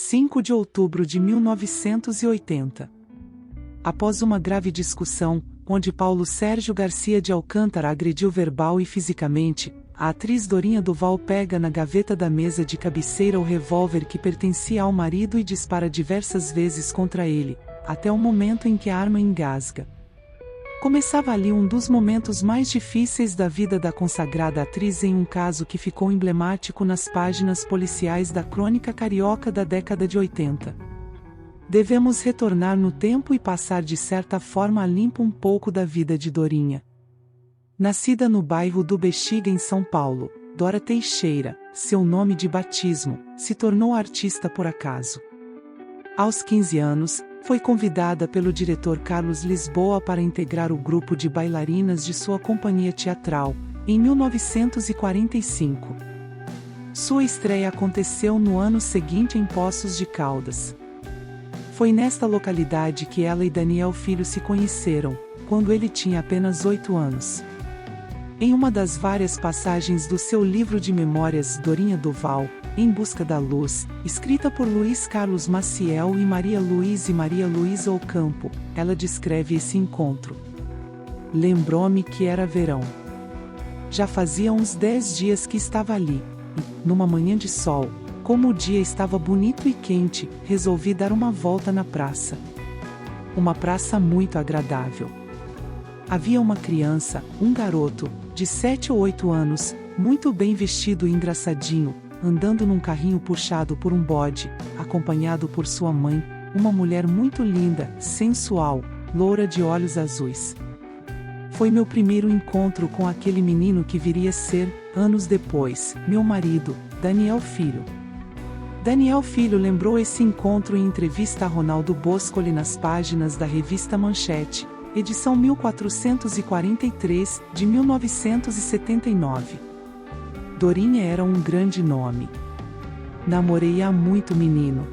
5 de outubro de 1980. Após uma grave discussão, onde Paulo Sérgio Garcia de Alcântara agrediu verbal e fisicamente, a atriz Dorinha Duval pega na gaveta da mesa de cabeceira o revólver que pertencia ao marido e dispara diversas vezes contra ele, até o momento em que a arma engasga. Começava ali um dos momentos mais difíceis da vida da consagrada atriz em um caso que ficou emblemático nas páginas policiais da crônica carioca da década de 80. Devemos retornar no tempo e passar de certa forma a limpo um pouco da vida de Dorinha. Nascida no bairro do Bexiga em São Paulo, Dora Teixeira, seu nome de batismo, se tornou artista por acaso. Aos 15 anos, foi convidada pelo diretor Carlos Lisboa para integrar o grupo de bailarinas de sua companhia teatral, em 1945. Sua estreia aconteceu no ano seguinte em Poços de Caldas. Foi nesta localidade que ela e Daniel Filho se conheceram, quando ele tinha apenas 8 anos. Em uma das várias passagens do seu livro de memórias Dorinha Duval, Em Busca da Luz, escrita por Luiz Carlos Maciel e Maria Luísa Ocampo, ela descreve esse encontro. Lembrou-me que era verão. Já fazia uns 10 dias que estava ali, e, numa manhã de sol, como o dia estava bonito e quente, resolvi dar uma volta na praça. Uma praça muito agradável. Havia uma criança, um garoto, de 7 ou 8 anos, muito bem vestido e engraçadinho, andando num carrinho puxado por um bode, acompanhado por sua mãe, uma mulher muito linda, sensual, loura de olhos azuis. Foi meu primeiro encontro com aquele menino que viria a ser, anos depois, meu marido, Daniel Filho. Daniel Filho lembrou esse encontro em entrevista a Ronaldo Boscoli nas páginas da revista Manchete, edição 1443, de 1979. Dorinha era um grande nome. Namorei há muito menino.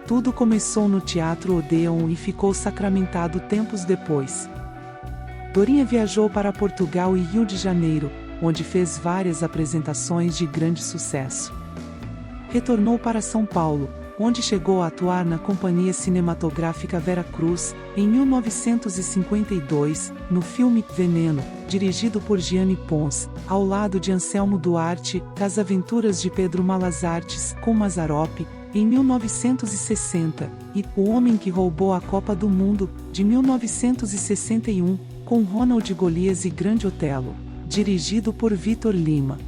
Tudo começou no Teatro Odeon e ficou sacramentado tempos depois. Dorinha viajou para Portugal e Rio de Janeiro, onde fez várias apresentações de grande sucesso. Retornou para São Paulo, onde chegou a atuar na Companhia Cinematográfica Vera Cruz, em 1952, no filme Veneno, dirigido por Gianni Pons, ao lado de Anselmo Duarte, As Aventuras de Pedro Malas Artes, com Mazzaropi, em 1960, e O Homem que Roubou a Copa do Mundo, de 1961, com Ronald Golias e Grande Otelo, dirigido por Vitor Lima.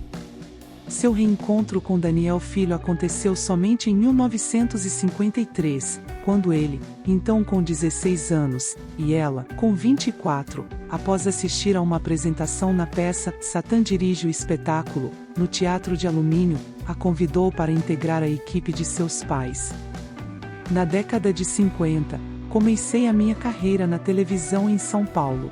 Seu reencontro com Daniel Filho aconteceu somente em 1953, quando ele, então com 16 anos, e ela, com 24, após assistir a uma apresentação na peça Satã Dirige o Espetáculo, no Teatro de Alumínio, a convidou para integrar a equipe de seus pais. Na década de 50, comecei a minha carreira na televisão em São Paulo.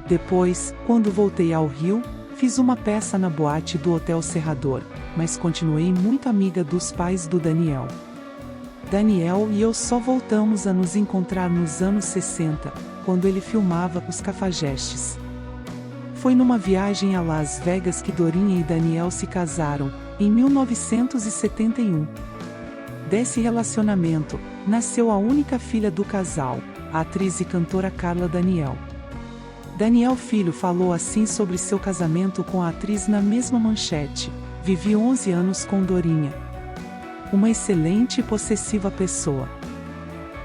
Depois, quando voltei ao Rio, fiz uma peça na boate do Hotel Serrador, mas continuei muito amiga dos pais do Daniel. Daniel e eu só voltamos a nos encontrar nos anos 60, quando ele filmava Os Cafajestes. Foi numa viagem a Las Vegas que Dorinha e Daniel se casaram, em 1971. Desse relacionamento, nasceu a única filha do casal, a atriz e cantora Carla Daniel. Daniel Filho falou assim sobre seu casamento com a atriz na mesma manchete: vivi 11 anos com Dorinha. Uma excelente e possessiva pessoa.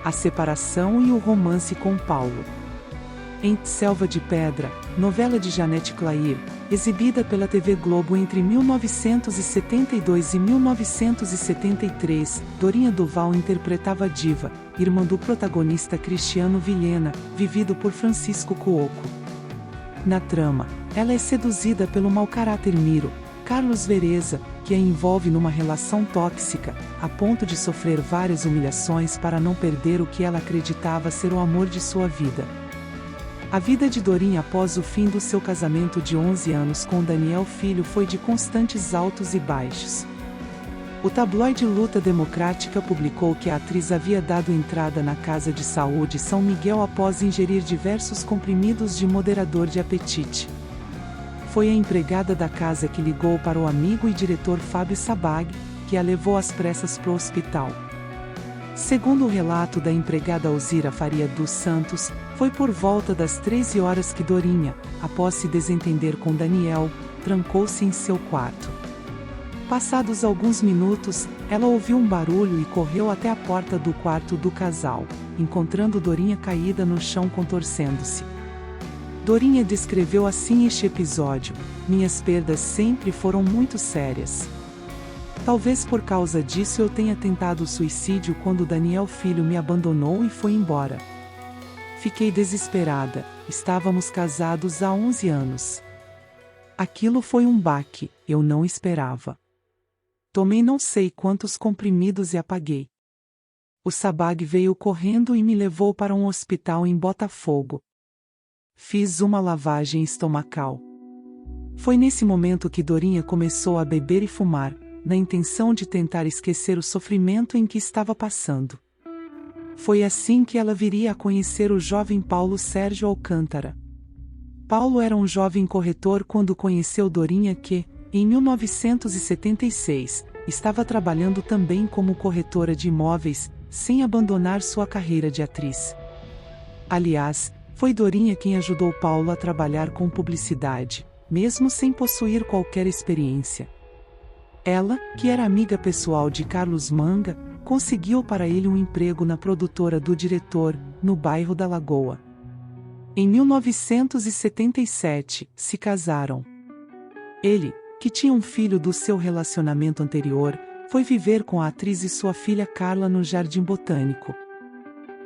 A separação e o romance com Paulo. Em Selva de Pedra, novela de Janete Clair, exibida pela TV Globo entre 1972 e 1973, Dorinha Duval interpretava a diva, irmã do protagonista Cristiano Vilhena, vivido por Francisco Cuoco. Na trama, ela é seduzida pelo mau caráter Miro, Carlos Vereza, que a envolve numa relação tóxica, a ponto de sofrer várias humilhações para não perder o que ela acreditava ser o amor de sua vida. A vida de Dorinha após o fim do seu casamento de 11 anos com Daniel Filho foi de constantes altos e baixos. O tabloide Luta Democrática publicou que a atriz havia dado entrada na Casa de Saúde São Miguel após ingerir diversos comprimidos de moderador de apetite. Foi a empregada da casa que ligou para o amigo e diretor Fábio Sabag, que a levou às pressas para o hospital. Segundo o relato da empregada Alzira Faria dos Santos, foi por volta das 13 horas que Dorinha, após se desentender com Daniel, trancou-se em seu quarto. Passados alguns minutos, ela ouviu um barulho e correu até a porta do quarto do casal, encontrando Dorinha caída no chão contorcendo-se. Dorinha descreveu assim este episódio: minhas perdas sempre foram muito sérias. Talvez por causa disso eu tenha tentado suicídio quando Daniel filho me abandonou e foi embora. Fiquei desesperada, estávamos casados há 11 anos. Aquilo foi um baque, eu não esperava. Tomei não sei quantos comprimidos e apaguei. O Sabag veio correndo e me levou para um hospital em Botafogo. Fiz uma lavagem estomacal. Foi nesse momento que Dorinha começou a beber e fumar, na intenção de tentar esquecer o sofrimento em que estava passando. Foi assim que ela viria a conhecer o jovem Paulo Sérgio Alcântara. Paulo era um jovem corretor quando conheceu Dorinha que, em 1976, estava trabalhando também como corretora de imóveis, sem abandonar sua carreira de atriz. Aliás, foi Dorinha quem ajudou Paulo a trabalhar com publicidade, mesmo sem possuir qualquer experiência. Ela, que era amiga pessoal de Carlos Manga, conseguiu para ele um emprego na produtora do diretor, no bairro da Lagoa. Em 1977, se casaram. Ele, que tinha um filho do seu relacionamento anterior, foi viver com a atriz e sua filha Carla no Jardim Botânico.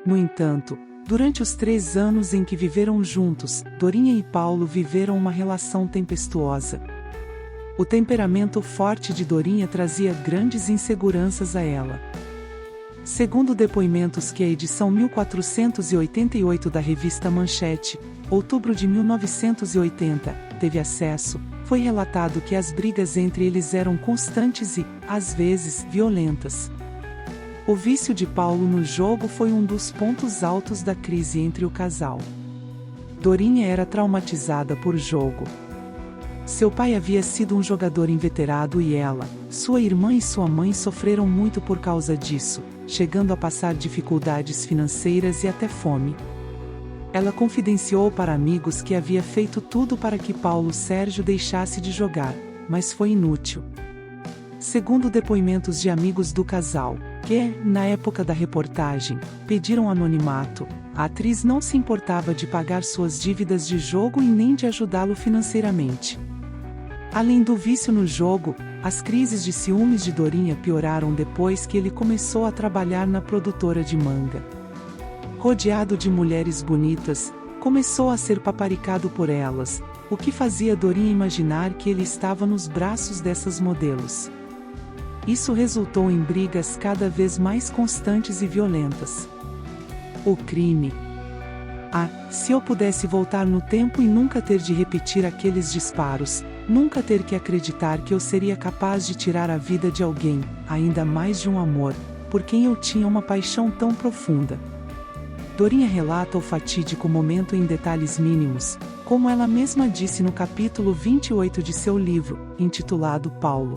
No entanto, durante os 3 anos em que viveram juntos, Dorinha e Paulo viveram uma relação tempestuosa. O temperamento forte de Dorinha trazia grandes inseguranças a ela. Segundo depoimentos que a edição 1488 da revista Manchete, outubro de 1980, teve acesso, foi relatado que as brigas entre eles eram constantes e, às vezes, violentas. O vício de Paulo no jogo foi um dos pontos altos da crise entre o casal. Dorinha era traumatizada por jogo. Seu pai havia sido um jogador inveterado e ela, sua irmã e sua mãe sofreram muito por causa disso, chegando a passar dificuldades financeiras e até fome. Ela confidenciou para amigos que havia feito tudo para que Paulo Sérgio deixasse de jogar, mas foi inútil. Segundo depoimentos de amigos do casal, que, na época da reportagem, pediram anonimato, a atriz não se importava de pagar suas dívidas de jogo e nem de ajudá-lo financeiramente. Além do vício no jogo, as crises de ciúmes de Dorinha pioraram depois que ele começou a trabalhar na produtora de manga. Rodeado de mulheres bonitas, começou a ser paparicado por elas, o que fazia Dorinha imaginar que ele estava nos braços dessas modelos. Isso resultou em brigas cada vez mais constantes e violentas. O crime. Se eu pudesse voltar no tempo e nunca ter de repetir aqueles disparos, nunca ter que acreditar que eu seria capaz de tirar a vida de alguém, ainda mais de um amor, por quem eu tinha uma paixão tão profunda. Dorinha relata o fatídico momento em detalhes mínimos, como ela mesma disse no capítulo 28 de seu livro, intitulado Paulo.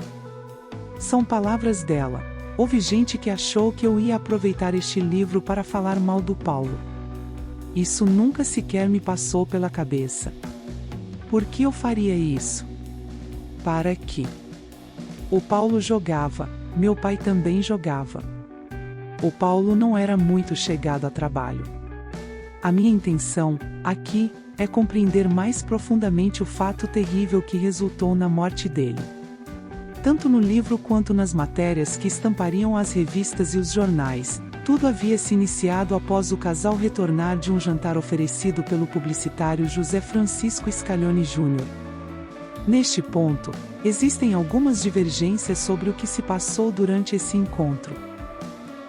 São palavras dela: houve gente que achou que eu ia aproveitar este livro para falar mal do Paulo. Isso nunca sequer me passou pela cabeça. Por que eu faria isso? Para quê? O Paulo jogava, meu pai também jogava. O Paulo não era muito chegado a trabalho. A minha intenção, aqui, é compreender mais profundamente o fato terrível que resultou na morte dele. Tanto no livro quanto nas matérias que estampariam as revistas e os jornais, tudo havia se iniciado após o casal retornar de um jantar oferecido pelo publicitário José Francisco Scaloni Jr. Neste ponto, existem algumas divergências sobre o que se passou durante esse encontro.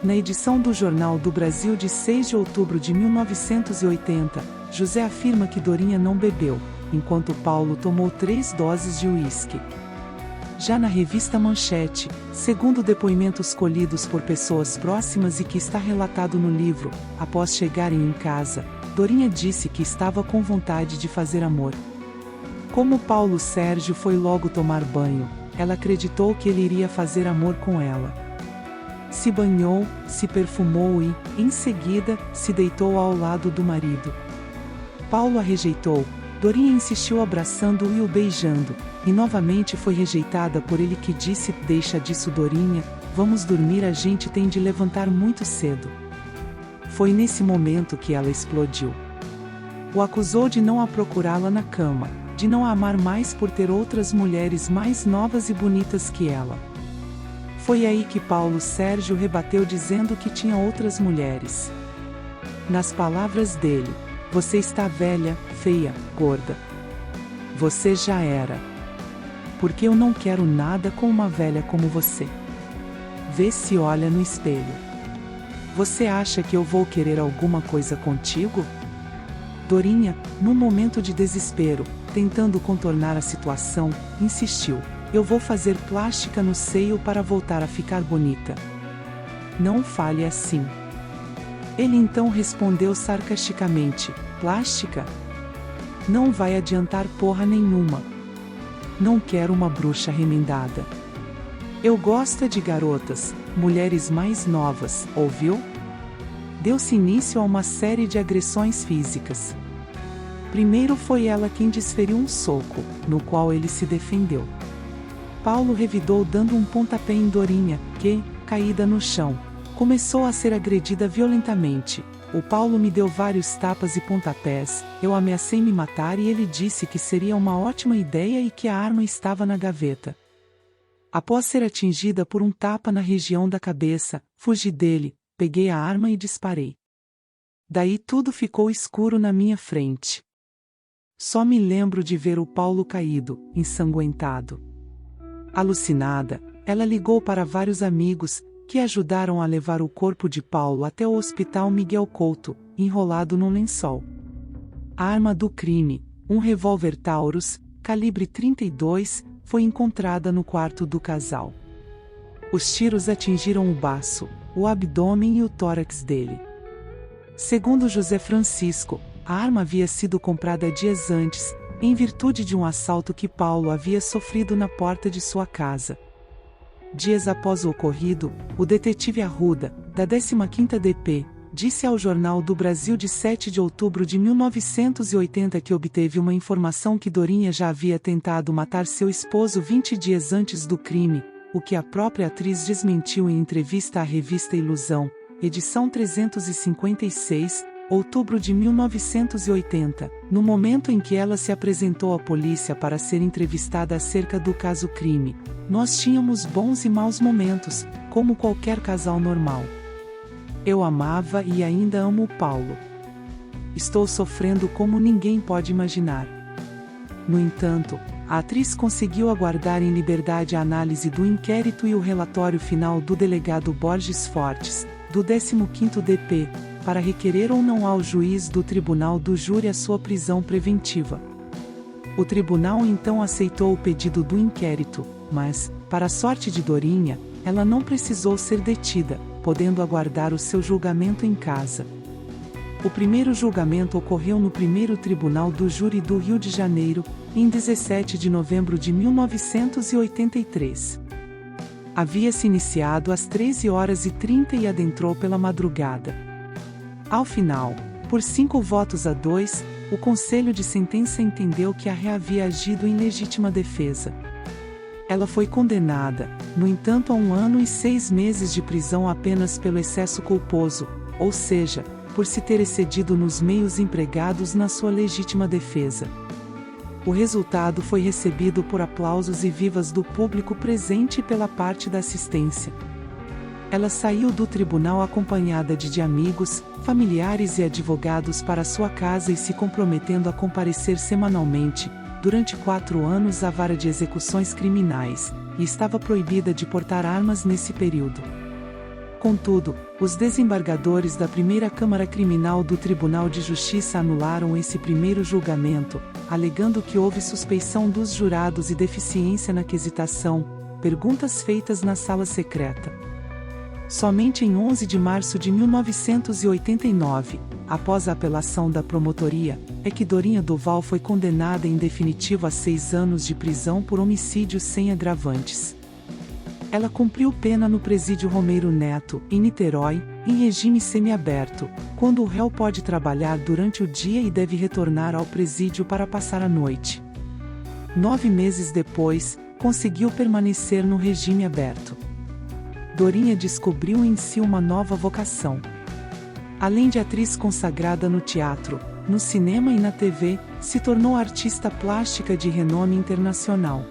Na edição do Jornal do Brasil de 6 de outubro de 1980, José afirma que Dorinha não bebeu, enquanto Paulo tomou 3 doses de uísque. Já na revista Manchete, segundo depoimentos colhidos por pessoas próximas e que está relatado no livro, após chegarem em casa, Dorinha disse que estava com vontade de fazer amor. Como Paulo Sérgio foi logo tomar banho, ela acreditou que ele iria fazer amor com ela. Se banhou, se perfumou e, em seguida, se deitou ao lado do marido. Paulo a rejeitou, Dorinha insistiu abraçando-o e o beijando, e novamente foi rejeitada por ele que disse: "Deixa disso, Dorinha, vamos dormir, a gente tem de levantar muito cedo." Foi nesse momento que ela explodiu. O acusou de não a procurá-la na cama, de não a amar mais por ter outras mulheres mais novas e bonitas que ela. Foi aí que Paulo Sérgio rebateu dizendo que tinha outras mulheres. Nas palavras dele: "Você está velha, feia, gorda. Você já era. Porque eu não quero nada com uma velha como você. Vê se olha no espelho. Você acha que eu vou querer alguma coisa contigo?" Dorinha, num momento de desespero, tentando contornar a situação, insistiu: "Eu vou fazer plástica no seio para voltar a ficar bonita." "Não fale assim." Ele então respondeu sarcasticamente: "Plástica? Não vai adiantar porra nenhuma. Não quero uma bruxa remendada. Eu gosto de garotas, mulheres mais novas, ouviu?" Deu-se início a uma série de agressões físicas. Primeiro foi ela quem desferiu um soco, no qual ele se defendeu. Paulo revidou dando um pontapé em Dorinha, que, caída no chão, começou a ser agredida violentamente. "O Paulo me deu vários tapas e pontapés, eu ameacei me matar e ele disse que seria uma ótima ideia e que a arma estava na gaveta. Após ser atingida por um tapa na região da cabeça, fugi dele, peguei a arma e disparei. Daí tudo ficou escuro na minha frente. Só me lembro de ver o Paulo caído, ensanguentado." Alucinada, ela ligou para vários amigos, que ajudaram a levar o corpo de Paulo até o Hospital Miguel Couto, enrolado num lençol. A arma do crime, um revólver Taurus, calibre 32, foi encontrada no quarto do casal. Os tiros atingiram o baço, o abdômen e o tórax dele. Segundo José Francisco, a arma havia sido comprada dias antes, em virtude de um assalto que Paulo havia sofrido na porta de sua casa. Dias após o ocorrido, o detetive Arruda, da 15ª DP, disse ao Jornal do Brasil de 7 de outubro de 1980 que obteve uma informação que Dorinha já havia tentado matar seu esposo 20 dias antes do crime, o que a própria atriz desmentiu em entrevista à revista Ilusão, edição 356, outubro de 1980, no momento em que ela se apresentou à polícia para ser entrevistada acerca do caso crime. "Nós tínhamos bons e maus momentos, como qualquer casal normal. Eu amava e ainda amo o Paulo. Estou sofrendo como ninguém pode imaginar." No entanto, a atriz conseguiu aguardar em liberdade a análise do inquérito e o relatório final do delegado Borges Fortes, do 15º DP, para requerer ou não ao juiz do Tribunal do Júri a sua prisão preventiva. O tribunal então aceitou o pedido do inquérito, mas, para a sorte de Dorinha, ela não precisou ser detida, podendo aguardar o seu julgamento em casa. O primeiro julgamento ocorreu no primeiro Tribunal do Júri do Rio de Janeiro, em 17 de novembro de 1983. Havia se iniciado às 13h30 e adentrou pela madrugada. Ao final, por 5 votos a 2, o Conselho de Sentença entendeu que a ré havia agido em legítima defesa. Ela foi condenada, no entanto, a 1 ano e 6 meses de prisão apenas pelo excesso culposo, ou seja, por se ter excedido nos meios empregados na sua legítima defesa. O resultado foi recebido por aplausos e vivas do público presente e pela parte da assistência. Ela saiu do tribunal acompanhada de amigos, familiares e advogados para sua casa e se comprometendo a comparecer semanalmente, durante 4 anos à vara de execuções criminais, e estava proibida de portar armas nesse período. Contudo, os desembargadores da primeira Câmara Criminal do Tribunal de Justiça anularam esse primeiro julgamento, alegando que houve suspeição dos jurados e deficiência na quesitação, perguntas feitas na sala secreta. Somente em 11 de março de 1989, após a apelação da promotoria, é que Dorinha Duval foi condenada em definitivo a 6 anos de prisão por homicídio sem agravantes. Ela cumpriu pena no Presídio Romeiro Neto, em Niterói, em regime semiaberto, quando o réu pode trabalhar durante o dia e deve retornar ao presídio para passar a noite. 9 meses depois, conseguiu permanecer no regime aberto. Dorinha descobriu em si uma nova vocação. Além de atriz consagrada no teatro, no cinema e na TV, se tornou artista plástica de renome internacional.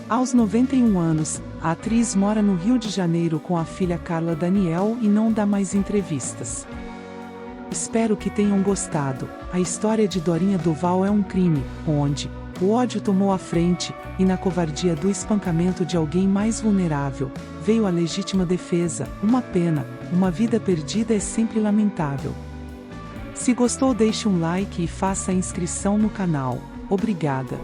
Aos 91 anos, a atriz mora no Rio de Janeiro com a filha Carla Daniel e não dá mais entrevistas. Espero que tenham gostado. A história de Dorinha Duval é um crime, onde o ódio tomou a frente, e na covardia do espancamento de alguém mais vulnerável, veio a legítima defesa. Uma pena, uma vida perdida é sempre lamentável. Se gostou, deixe um like e faça a inscrição no canal. Obrigada.